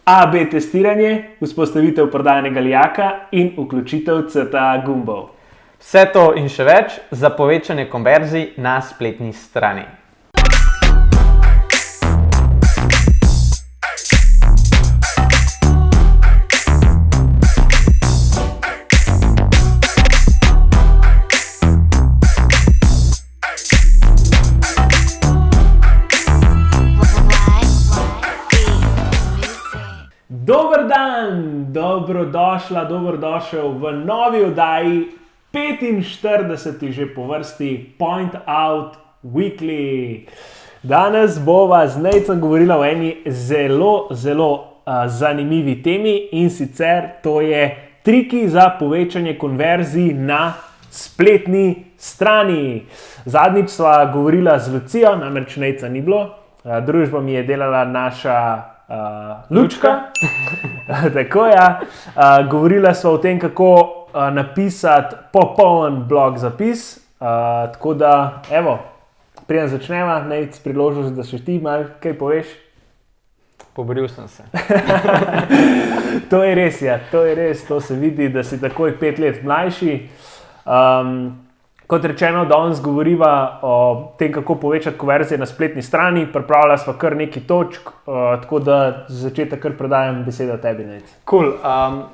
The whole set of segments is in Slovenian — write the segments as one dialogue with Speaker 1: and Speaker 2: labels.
Speaker 1: AB testiranje, vzpostavitev prodajnega lijaka in vključitev CTA gumbov.
Speaker 2: Vse to in še več za povečanje konverzij na spletni strani.
Speaker 1: Dober dan, dobrodošla, dobrodošel v novi oddaji, 45. že po vrsti Point Out Weekly. Danes bova z Nejcem govorila o eni zelo zanimivi temi in sicer to je triki za povečanje konverzij na spletni strani. Zadnjič sva govorila z Lucijo, namreč Nejca ni bilo, družbo mi je delala naša Lučka. Tako ja. Govorila sva o tem, kako napisati popoln blog zapis. Tako da, evo, preden začneva, Nejc, priložnost, da še ti malo kaj poveš.
Speaker 2: Poboril sem se.
Speaker 1: To je res, ja, to je res, to se vidi, da si takoj 5 let mlajši. Kot rečeno, danes govoriva o tem, kako povečati konverzije na spletni strani. Pripravila sva kar nekaj točk, tako da za začetek kar predajam besedo tebi, Nejc.
Speaker 2: Cool.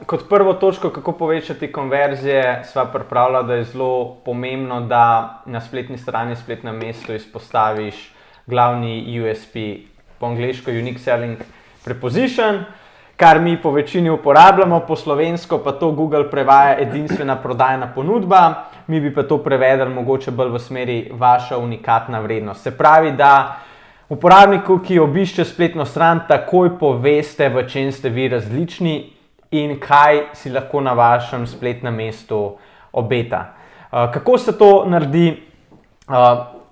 Speaker 2: Kot prvo točko, kako povečati konverzije, sva pripravila, da je zelo pomembno, da na spletni strani, spletnem mestu izpostaviš glavni USP, po angleško Unique Selling Proposition, kar mi po večini uporabljamo, po slovensko pa to Google prevaja edinstvena prodajna ponudba, mi bi pa to prevedli mogoče bolj v smeri vaša unikatna vrednost. Se pravi, da uporabniku, ki obišče spletno stran, takoj poveste, v čem ste vi različni in kaj si lahko na vašem spletnem mestu obeta. Kako se to naredi?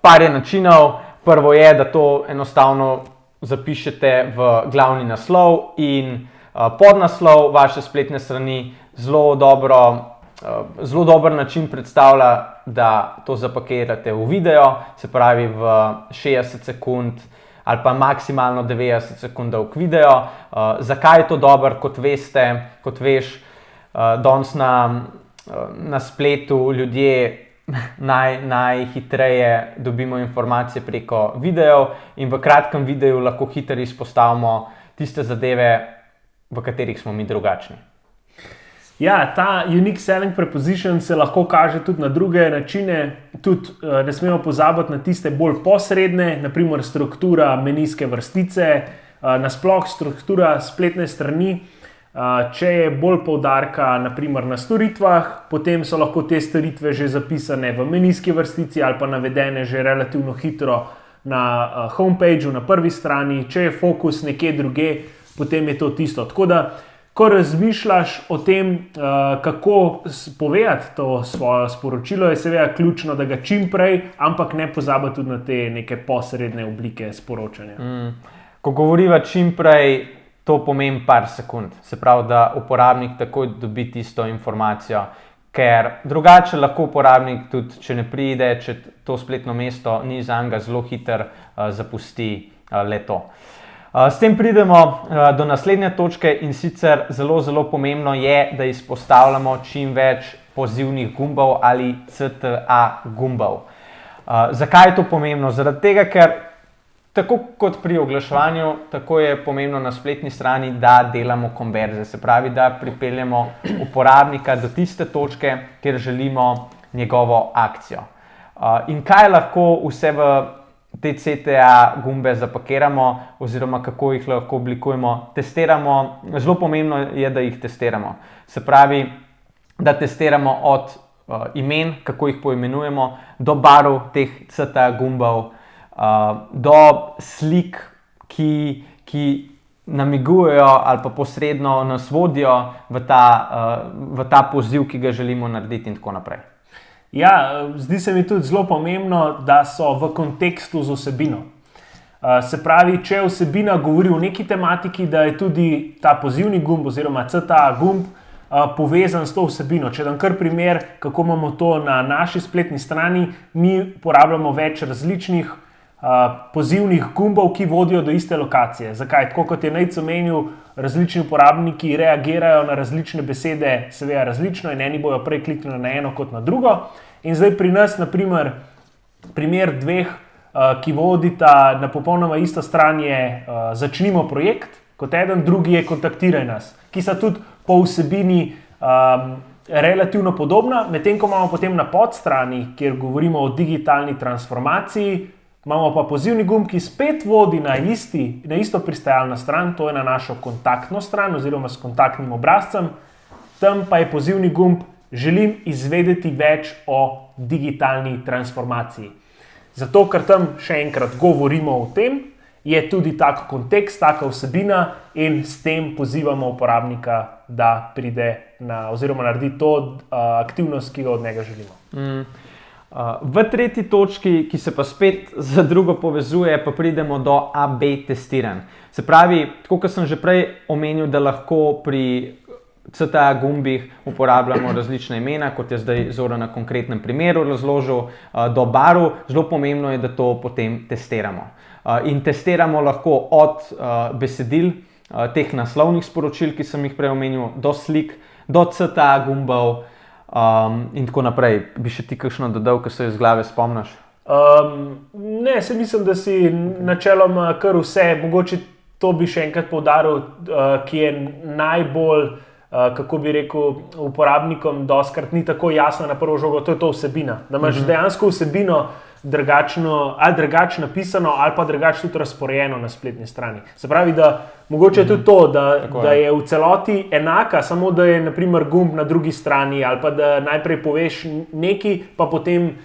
Speaker 2: Par je načinov. Prvo je, da to enostavno zapišete v glavni naslov in podnaslov vaše spletne strani. Zelo dober način predstavlja, da to zapakirate v video, se pravi v 60 sekund ali pa maksimalno 90 sekundov k video. Zakaj je to dobro? Kot veš, danes na spletu ljudje najhitreje dobimo informacije preko videov in v kratkem videu lahko hitro izpostavimo tiste zadeve, v katerih smo mi drugačni.
Speaker 1: Ja, ta Unique Selling Proposition se lahko kaže tudi na druge načine. Tudi ne smemo pozabiti na tiste bolj posredne, naprimer struktura menijske vrstice, nasploh struktura spletne strani. Če je bolj poudarka naprimer na storitvah, potem so lahko te storitve že zapisane v menijski vrstici ali pa navedene že relativno hitro na homepageu, na prvi strani. Če je fokus nekje druge, potem je to tisto. Tako da, ko razmišljaš o tem, kako povedati to svoje sporočilo, je seveda ključno, da ga čim prej, ampak ne pozabi tudi na te neke posredne oblike sporočanja.
Speaker 2: Ko govoriva čim prej, to pomeni par sekund. Se pravi, da uporabnik takoj dobi tisto informacijo, ker drugače lahko uporabnik tudi, če ne pride, če to spletno mesto ni zanj, zelo hitro zapusti le-to. S tem pridemo do naslednje točke in sicer zelo pomembno je, da izpostavljamo čim več pozivnih gumbov ali CTA gumbov. Zakaj je to pomembno? Zaradi tega, ker tako kot pri oglaševanju, tako je pomembno na spletni strani, da delamo konverzije. Se pravi, da pripeljemo uporabnika do tiste točke, kjer želimo njegovo akcijo. In kaj lahko vse v te CTA gumbe zapakiramo oziroma kako jih lahko oblikujemo, testiramo. Zelo pomembno je, da jih testiramo. Se pravi, da testiramo od imen, kako jih poimenujemo, do barv teh CTA gumbov, do slik, ki namigujejo ali pa posredno nas vodijo v ta poziv, ki ga želimo narediti in tako naprej.
Speaker 1: Ja, zdi se mi tudi zelo pomembno, da so v kontekstu z vsebino. Se pravi, če vsebina govori o neki tematiki, da je tudi ta pozivni gumb oziroma CTA gumb povezan s to vsebino. Če dam kar primer, kako imamo to na naši spletni strani, mi uporabljamo več različnih pozivnih gumbov, ki vodijo do iste lokacije. Zakaj? Tako kot je Nejc omenil, različni uporabniki reagirajo na različne besede, seveda različno, in eni bojo prej kliknili na eno kot na drugo. In zdaj pri nas, naprimer, primer dveh, ki vodita na popolnoma isto stran je začnimo projekt, kot eden, drugi je kontaktiraj nas, ki sta tudi po vsebini relativno podobna, medtem ko imamo potem na podstrani, kjer govorimo o digitalni transformaciji, imamo pa pozivni gumb, ki spet vodi na isto pristajalno stran, to je na našo kontaktno stran oziroma s kontaktnim obrazcem, tam pa je pozivni gumb želim izvedeti več o digitalni transformaciji. Zato, ker tam še enkrat govorimo o tem, je tudi tak kontekst, taka vsebina in s tem pozivamo uporabnika, da pride oziroma naredi to aktivnost, ki ga od njega želimo.
Speaker 2: V tretji točki, ki se pa spet z drugo povezuje, pa pridemo do AB testiranj. Se pravi, tako kot sem že prej omenil, da lahko pri CTA gumbih uporabljamo različna imena, kot je zdaj Zoran na konkretnem primeru razložil, do baru. Zelo pomembno je, da to potem testiramo. In testiramo lahko od besedil, teh naslovnih sporočil, ki sem jih prej omenil, do slik, do CTA gumbov in tako naprej. Bi še ti kakšno dodal, ki se iz glave spomniš?
Speaker 1: Ne, se mislim, da si načeloma kar vse, mogoče to bi še enkrat poudaril, ki je najbolj, kako bi rekel, uporabnikom doskrat ni tako jasno na prvo žogo, to je to vsebina. Da imaš dejansko vsebino drugačno napisano ali pa drugače tudi razporejeno na spletni strani. Se pravi, da mogoče je tudi to, da je v celoti enaka, samo da je na primer gumb na drugi strani ali pa da najprej poveš nekaj, pa potem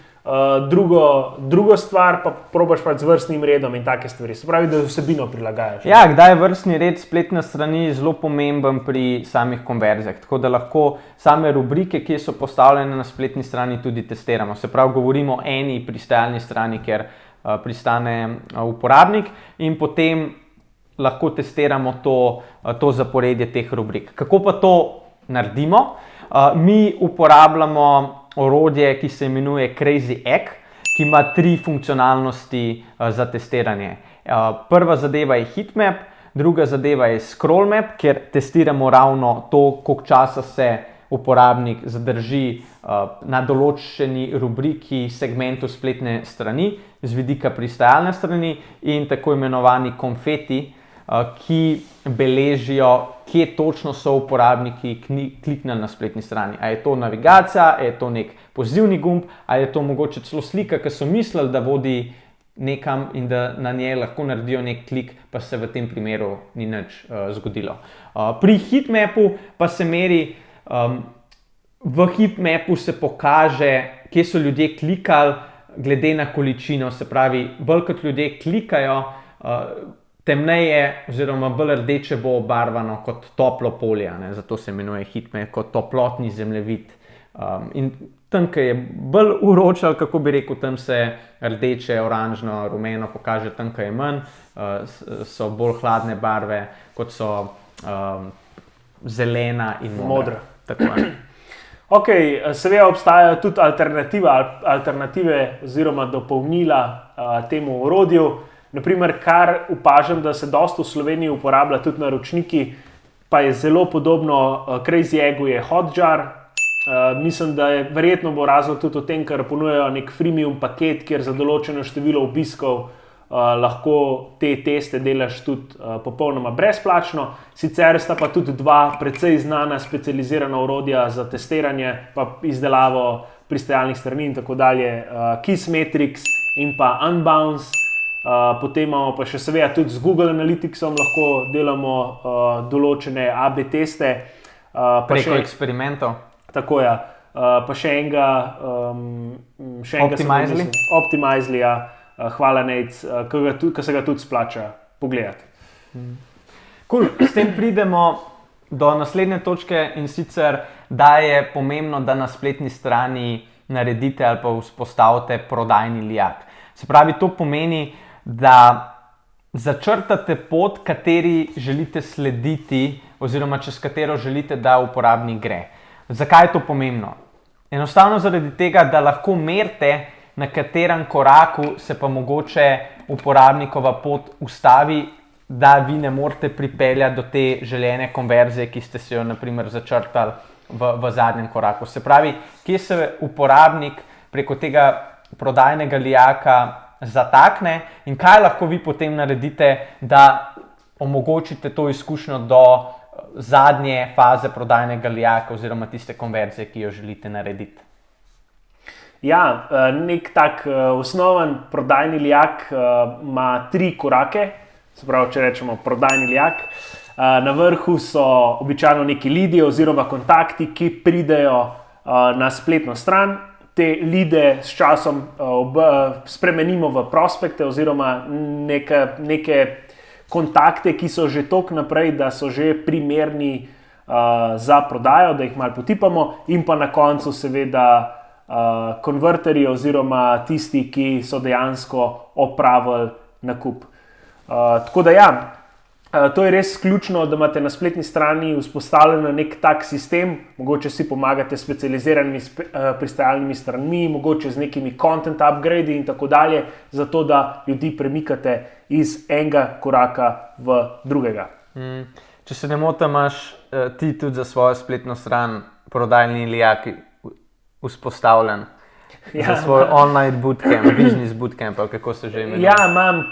Speaker 1: drugo stvar, pa probaš z vrstnim redom in take stvari. Se pravi, da vsebino prilagajaš.
Speaker 2: Ja, kdaj je vrstni red spletne strani zelo pomemben pri samih konverzijah. Tako da lahko same rubrike, ki so postavljene na spletni strani, tudi testiramo. Se pravi, govorimo o eni pristajalni strani, kjer pristane uporabnik in potem lahko testiramo to zaporedje teh rubrik. Kako pa to naredimo? Mi uporabljamo orodje, ki se imenuje Crazy Egg, ki ima 3 funkcionalnosti za testiranje. Prva zadeva je heatmap, druga zadeva je scroll map, kjer testiramo ravno to, koliko časa se uporabnik zadrži na določeni rubriki segmentu spletne strani z vidika pristajalne strani, in tako imenovani konfeti, ki beležijo, kje točno so uporabniki kliknili na spletni strani. A je to navigacija, a je to nek pozivni gumb, a je to mogoče celo slika, ki so mislili, da vodi nekam in da na njej lahko naredijo nek klik, pa se v tem primeru ni nič zgodilo. Pri heatmapu pa se meri, v heatmapu se pokaže, kje so ljudje klikali glede na količino, se pravi, bolj kot ljudje klikajo, temneje oziroma bolj rdeče bo obarvano kot toplo polje, zato se imenuje heatmap, kot toplotni zemljevid. In tam, ki je bolj vroče, ali kako bi rekel, tam se rdeče, oranžno, rumeno pokaže, tam, ki je manj, so bolj hladne barve, kot so zelena in modra. Tako je.
Speaker 1: Ok, seveda obstajajo tudi alternative oziroma dopolnila temu orodju. Naprimer, kar opažam, da se dosti v Sloveniji uporablja tudi naročniki, pa je zelo podobno Crazy Eggu, je Hotjar. Mislim, da je verjetno bo razlog tudi v tem, ker ponujajo nek freemium paket, kjer za določeno število obiskov lahko te teste delaš tudi popolnoma brezplačno. Sicer sta pa tudi 2 precej znana specializirana orodja za testiranje pa izdelavo pristajalnih strani in tako dalje, Kissmetrics in pa Unbounce. Potem imamo pa še seveda tudi z Google Analyticsom lahko delamo določene AB teste.
Speaker 2: Preko eksperimentov.
Speaker 1: Tako je. Pa še enega
Speaker 2: Optimizely.
Speaker 1: Optimizely, ja. Hvala, Nejc, ki se ga tudi splača pogledati.
Speaker 2: Cool. S tem pridemo do naslednje točke, in sicer, da je pomembno, da na spletni strani naredite ali pa vzpostavite prodajni lijak. Se pravi, to pomeni, da začrtate pot, kateri želite slediti oziroma čez katero želite, da uporabnik gre. Zakaj je to pomembno? Enostavno zaradi tega, da lahko merite, na katerem koraku se pa mogoče uporabnikova pot ustavi da vi ne morete pripeljati do te želene konverzije, ki ste se jo naprimer začrtali v zadnjem koraku. Se pravi, kje se uporabnik preko tega prodajnega lijaka zatakne in kaj lahko vi potem naredite, da omogočite to izkušnjo do zadnje faze prodajnega lijaka oziroma tiste konverzije, ki jo želite narediti.
Speaker 1: Ja, nek tak osnoven prodajni lijak ima 3 korake, se pravi, če rečemo prodajni lijak. Na vrhu so običajno neki lidi oziroma kontakti, ki pridejo na spletno stran. Te lide s časom spremenimo v prospekte oziroma neke kontakte, ki so že toliko naprej, da so že primerni za prodajo, da jih malo potipamo, in pa na koncu seveda konverterji oziroma tisti, ki so dejansko opravili nakup. Tako da ja, to je res ključno, da imate na spletni strani vzpostavljen nek tak sistem, mogoče si pomagate s specializiranimi pristajalnimi stranmi, mogoče z nekimi content upgrade in tako dalje, zato da ljudi premikate iz enega koraka v drugega.
Speaker 2: Če se ne motim, imaš ti tudi za svojo spletno stran prodajni lijak vzpostavljen. Za svoj online bootcamp, business bootcamp, ali kako se že imenuje?
Speaker 1: Ja, imam,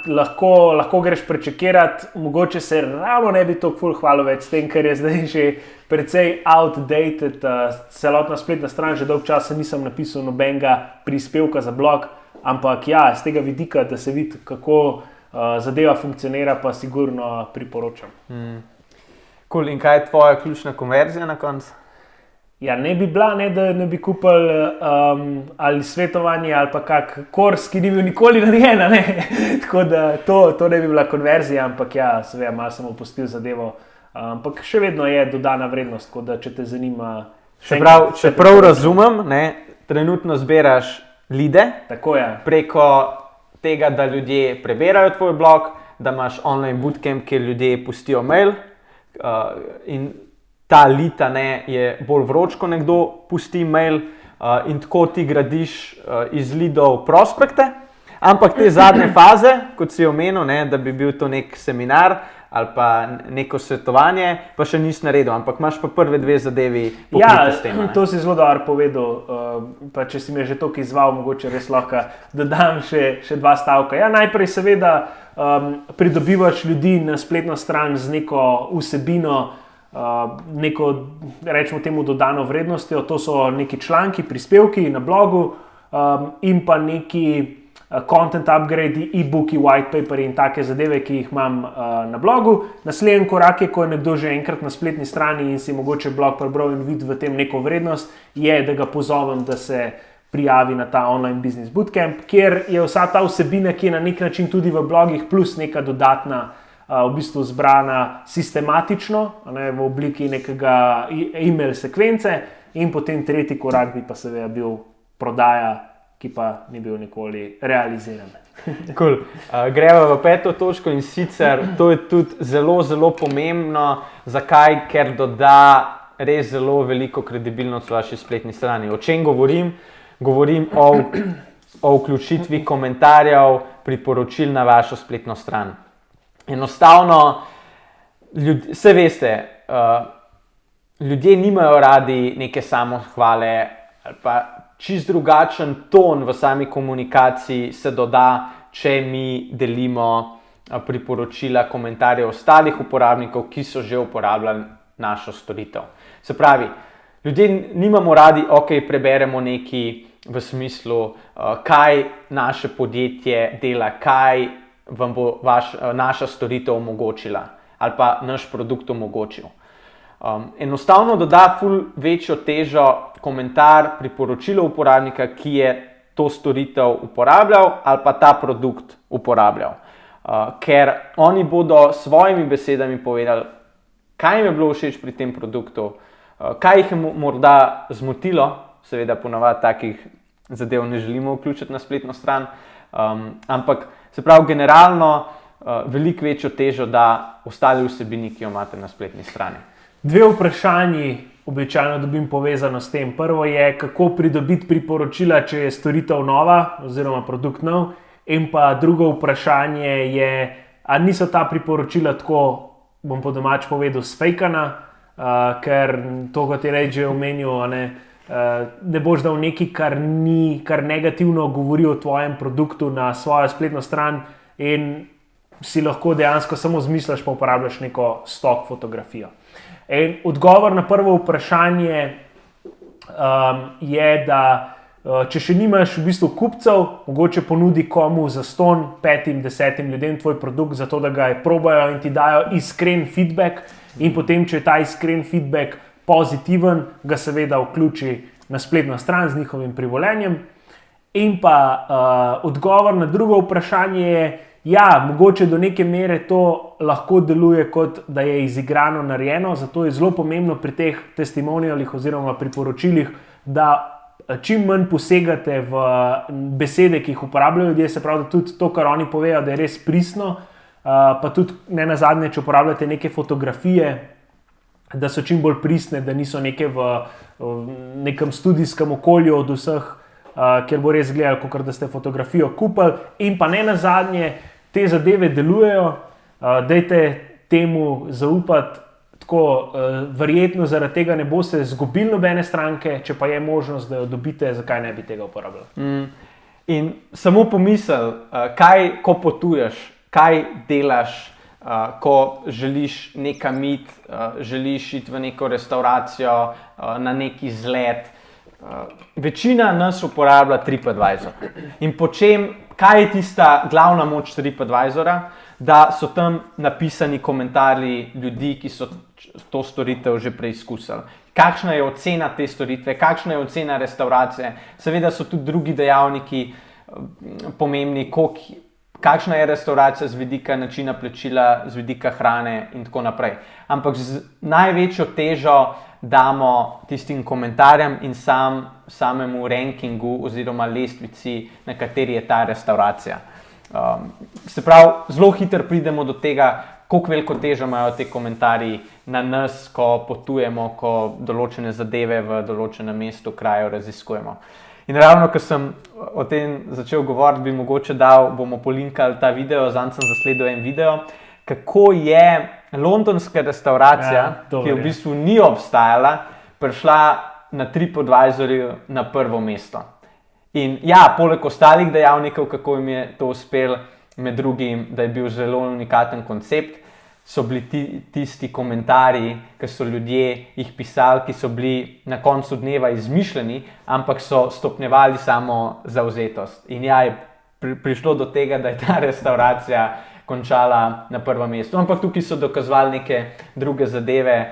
Speaker 1: lahko greš prečekirati, mogoče se ravno ne bi to ful hvalil več s tem, ker je zdaj že precej outdated, celotna spletna stran, že dolgo časa nisem napisal nobenega prispevka za blog, ampak ja, z tega vidika, da se vidi, kako zadeva funkcionira, pa sigurno priporočam.
Speaker 2: Cool. In kaj je tvoja ključna konverzija na koncu?
Speaker 1: Ja, ne bi bila, ne, da ne bi kupili ali svetovanje ali pa kak kurs, ki ni bil nikoli narejen, ne. Tako da to ne bi bila konverzija, ampak ja, seveda malo sem opustil zadevo, ampak še vedno je dodana vrednost, tako da če te zanima...
Speaker 2: Če prav razumem, ne, trenutno zbiraš lide,
Speaker 1: tako je.
Speaker 2: Preko tega, da ljudje preberajo tvoj blog, da imaš online bootcamp, kjer ljudje pustijo mail in ta lita je bolj vroč, ko nekdo pusti mail in tako ti gradiš iz lidov prospekte, ampak te zadnje faze, kot si omenil, da bi bil to nek seminar ali pa neko svetovanje, pa še nisi naredil, ampak imaš pa prve 2 zadevi pokrite s tem.
Speaker 1: Ja, to si zelo dobro povedal, pa če si me že toliko izval, mogoče res lahko dodam še 2 stavka. Ja, najprej seveda pridobivaš ljudi na spletno stran z neko vsebino, neko, rečemo temu, dodano vrednostjo. To so neki članki, prispevki na blogu in pa neki content upgrade, e-booki, white paperi in take zadeve, ki jih imam na blogu. Naslednji korak je, ko je nekdo že enkrat na spletni strani in si mogoče blog prebral in vidi v tem neko vrednost, je, da ga pozovem, da se prijavi na ta online business bootcamp, kjer je vsa ta vsebina, ki je na nek način tudi v blogih, plus neka dodatna v bistvu zbrana sistematično, v obliki nekega e-mail sekvence, in potem tretji korak bi pa seveda bil prodaja, ki pa ni bil nikoli realiziran.
Speaker 2: Cool. Greva v 5. točko in sicer to je tudi zelo, zelo pomembno. Zakaj? Ker doda res zelo veliko kredibilnost vaši spletni strani. O čem govorim? Govorim o vključitvi komentarjev, priporočil na vašo spletno stran. Enostavno, vse veste, ljudje nimajo radi neke samohvale ali pa čist drugačen ton v sami komunikaciji se doda, če mi delimo priporočila, komentarje ostalih uporabnikov, ki so že uporabljali našo storitev. Se pravi, ljudje nimamo radi, preberemo nekaj v smislu, kaj naše podjetje dela, kaj vam bo naša storitev omogočila ali pa naš produkt omogočil. Enostavno doda ful večjo težo komentar, priporočilo uporabnika, ki je to storitev uporabljal ali pa ta produkt uporabljal. Ker oni bodo s svojimi besedami povedali, kaj jim je bilo všeč pri tem produktu, kaj jih je morda zmotilo, seveda ponavadi takih zadev ne želimo vključiti na spletno stran, ampak se pravi, generalno veliko večjo težo da ostali vsebini, ki jo imate na spletni strani.
Speaker 1: 2 vprašanji običajno dobim povezano s tem. Prvo je, kako pridobiti priporočila, če je storitev nova oziroma produkt nov. In pa drugo vprašanje je, a niso ta priporočila tako, bom po domač povedal, sfejkana, ker to, kot je reč že omenil, ne boš dal nekaj, kar negativno govori o tvojem produktu na svojo spletno stran in si lahko dejansko samo zmisliš, pa uporabljaš neko stock fotografijo. In odgovor na prvo vprašanje je, da če še nimaš v bistvu kupcev, mogoče ponudi komu zastonj 5-10 ljudem tvoj produkt, zato da ga probajo in ti dajo iskren feedback, in potem, če je ta iskren feedback pozitiven, ga seveda vključi na spletno stran z njihovim privolenjem. In pa odgovor na drugo vprašanje je, ja, mogoče do neke mere to lahko deluje kot da je izigrano narejeno, zato je zelo pomembno pri teh testimonialih oziroma priporočilih, da čim manj posegate v besede, ki jih uporabljajo ljudje, se pravi, da tudi to, kar oni povejo, da je res pristno, pa tudi ne nazadnje, če uporabljate neke fotografije, da so čim bolj pristne, da niso neke v nekem studijskem okolju od vseh, kjer bo res gledali, kot da ste fotografijo kupili, in pa ne nazadnje, te zadeve delujejo, dajte temu zaupati, tako verjetno zaradi tega ne boste izgubili nobene stranke, če pa je možnost, da jo dobite, zakaj ne bi tega uporabljali.
Speaker 2: In samo pomisel, ko potuješ, kaj delaš, ko želiš nekam iti, želiš iti v neko restauracijo, na neki izlet. Večina nas uporablja TripAdvisor. In kaj je tista glavna moč TripAdvisora? Da so tam napisani komentarji ljudi, ki so to storitev že preizkusili. Kakšna je ocena te storitve, kakšna je ocena restauracije. Seveda so tudi drugi dejavniki pomembni, kakšna je restauracija z vidika načina plačila, z vidika hrane in tako naprej. Ampak z največjo težo damo tistim komentarjem in samemu rankingu oziroma lestvici, na kateri je ta restauracija. Se pravi, zelo hitro pridemo do tega, koliko veliko težo imajo te komentarji na nas, ko potujemo, ko določene zadeve v določenem mestu, kraju raziskujemo. In ravno, ko sem o tem začel govoriti, bi mogoče bomo polinkali ta video, zanj sem zasledil en video, kako je londonska restauracija, ki v bistvu ni obstajala, prišla na TripAdvisorju na prvo mesto. In ja, poleg ostalih dejavnikov, kako jim je to uspelo, med drugim, da je bil zelo unikaten koncept, so bili tisti komentarji, ki so ljudje jih pisali, ki so bili na koncu dneva izmišljeni, ampak so stopnjevali samo zavzetost. In ja, je prišlo do tega, da je ta restauracija končala na prvem mestu. Ampak tukaj so dokazovali neke druge zadeve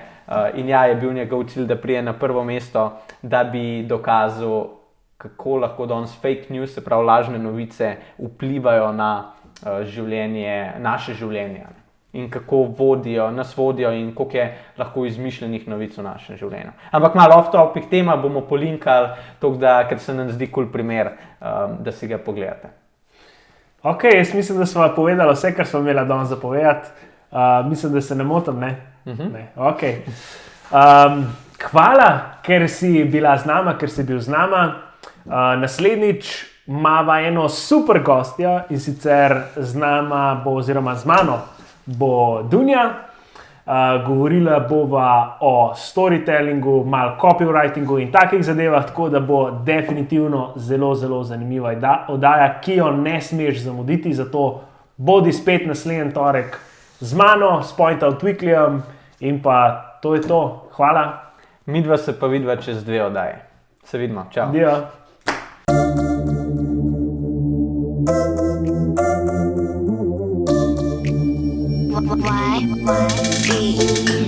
Speaker 2: in ja, je bil njegov cilj, da prije na prvo mesto, da bi dokazal, kako lahko danes fake news, se pravi lažne novice, vplivajo na naše življenje in kako nas vodijo in koliko je lahko izmišljenih novic v našem življenju. Ampak malo off-topic tema bomo polinkali, ker se nam zdi cool primer, da si ga pogledate.
Speaker 1: Ok, jaz mislim, da smo povedali vse, kar smo imeli danes zapovedati. Mislim, da se ne motim, ne? Ne. Ok. Hvala, ker si bila z nama, ker si bil z nama. Naslednjič imava eno super gostjo in sicer z mano bo Dunja. Govorila bova o storytellingu, malo copywritingu in takih zadevah, tako da bo definitivno zelo, zelo zanimiva oddaja, ki jo ne smeš zamuditi, zato bodi spet naslednji torek z mano, s Point Out Weeklyjem in pa to je to. Hvala.
Speaker 2: Midva se pa vidva čez 2 oddaje. Se vidimo, čau.
Speaker 1: Dio.
Speaker 3: Why?